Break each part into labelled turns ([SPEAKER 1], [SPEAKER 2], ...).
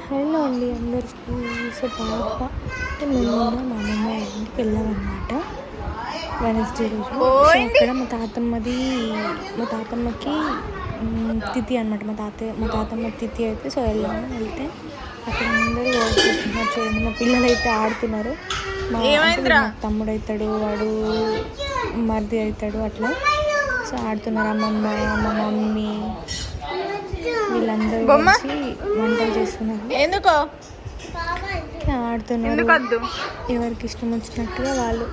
[SPEAKER 1] Hello అండి అందరికీ. So పాప మేము మా అమ్మమ్మ ఇంటికి వెళ్ళామన్నమాట వెనస్డే రోజు. సో అక్కడ మా తాతమ్మకి తిథి అనమాట. మా తాతమ్మ తిథి అయితే సో వెళ్తే అక్కడ అందరూ వర్క్ చేస్తున్నారు. చూడండి, మా పిల్లలు అయితే ఆడుతున్నారు. మా తమ్ముడు అవుతాడు, వాడు మరిది అవుతాడు, అట్లా సో ఆడుతున్నారు. అమ్మమ్మ, మా మమ్మీ వీళ్ళందరూ వచ్చి వంటలు చేస్తున్నారు, ఆడుతున్నారు. ఎవరికి ఇష్టం వచ్చినట్టుగా వాళ్ళు.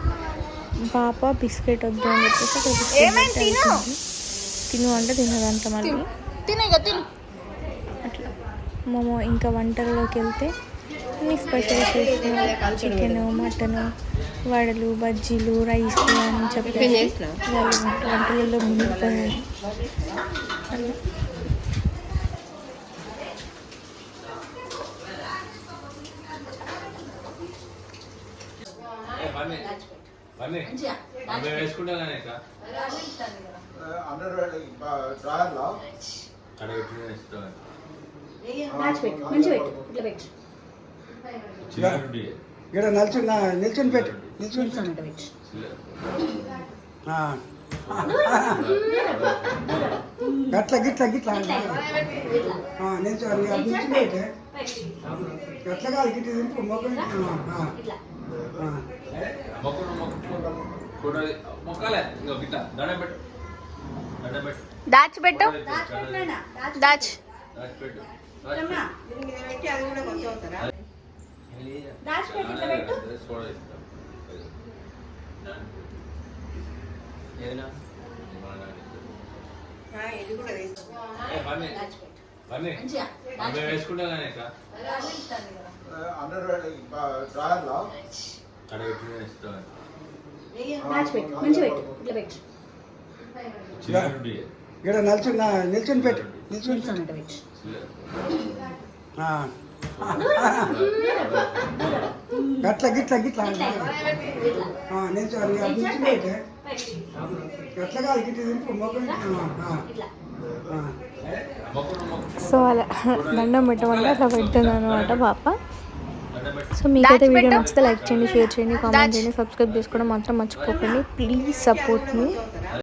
[SPEAKER 1] పాప బిస్కెట్ వద్దు అని చెప్పేసి తిను అంటే తినదంట. మళ్ళీ అట్లా ఇంకా వంటల్లోకి వెళ్తే అన్ని స్పెషల్ చేస్తున్నారు. చికెన్, మటన్, వడలు, బజ్జీలు, రైస్ అని చెప్పేసి వాళ్ళు వంటలలో మునిగిపోయారు. అలా
[SPEAKER 2] ఇక్కడ నిల్చుని పెట్టు, నిల్చుని గట్ల గిట్ల గిట్ల నిల్చోని నిల్చుని అయితే గట్ల కాదు గిట్ల తింపు మొక్కలు
[SPEAKER 1] దాచిపెట్టు. దాచి
[SPEAKER 2] ఇక్కడ నిల్చుని పెట్టు, నిల్చుని గట్ల గిట్ల గిట్ల నిల్చోని నిల్చుని అయితే గట్ల కాదు గిట్ల తింపు మొక్కలు.
[SPEAKER 1] సో అలా దండం పెట్టమని అట్లా పెడుతున్నాను అనమాట పాప. సో మీకైతే వీడియో నచ్చితే లైక్ చేయండి, షేర్ చేయండి, కామెంట్ చేయండి, సబ్స్క్రైబ్ చేసుకోవడం మాత్రం మర్చిపోకండి. Please support me.